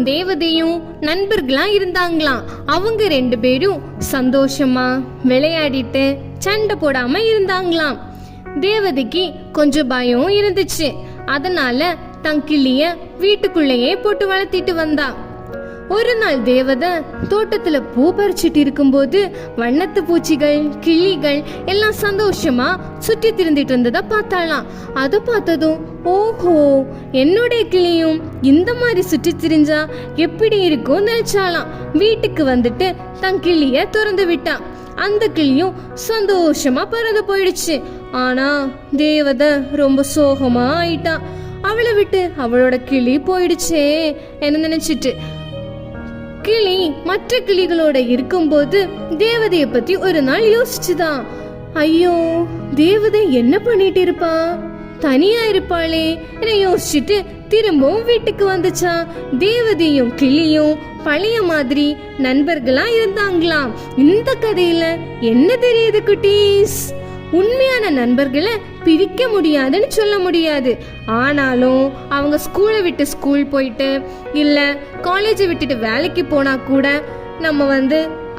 தேவதையும் நண்பர்களா இருந்தாங்களாம். அவங்க 2 பேரும் சந்தோஷமா விளையாடிட்டு சண்டை போடாம இருந்தாங்களாம். தேவதைக்கு கொஞ்சம் பயம் இருந்துச்சு. அதனால தன் கிளிய வீட்டுக்குள்ளேயே போட்டு வளர்த்திட்டு வந்தா. ஒரு நாள் தேவதை தோட்டத்துல பூ பறிச்சிட்டு இருக்கும்போது வண்ணத்து பூச்சிகள் கிளிகள் எல்லாம் சந்தோஷமா சுற்றி திரிந்துட்டு இருந்ததை பார்த்தாலாம். அதை பார்த்ததும் ஓஹோ, என்னுடைய கிளியும் இந்த மாதிரி சுற்றி திரிஞ்சா எப்படி இருக்கும் நினைச்சாலாம். வீட்டுக்கு வந்துட்டு தன் கிளிய திறந்து விட்டான். அந்த கிளியும் சந்தோஷமா பறந்து போயிடுச்சு. ஆனா தேவதை ரொம்ப சோகமா ஆயிட்டா. அவளை விட்டு அவளோட கிளி போயிடுச்சே என்ன நினைச்சிட்டு. கிளி மற்ற கிளிகளோட இருக்கும்போது தேவதைய பத்தி ஒரு நாள் யோசிச்சுதான், ஐயோ தேவதை என்ன பண்ணிட்டு இருப்பா, தனியா இருப்பாளே என யோசிச்சுட்டு திரும்பவும் வீட்டுக்கு வந்துச்சா. தேவதையும் கிளியும் பழைய மாதிரி நண்பர்களா இருந்தாங்களாம். இந்த கதையில என்ன தெரியுது குட்டீஸ்? உண்மையான நண்பர்களை பிரிக்க முடியாதுன்னு சொல்ல முடியாது. ஆனாலும் அவங்க ஸ்கூலை விட்டு ஸ்கூல் போயிட்டு இல்ல காலேஜை விட்டுட்டு வேலைக்கு போனா கூட நம்ம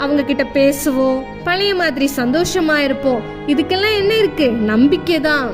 அவங்க கிட்ட பேசுவோம், பழைய மாதிரி சந்தோஷமா இருப்போம். இதுக்கெல்லாம் என்ன இருக்கு? நம்பிக்கை தான்.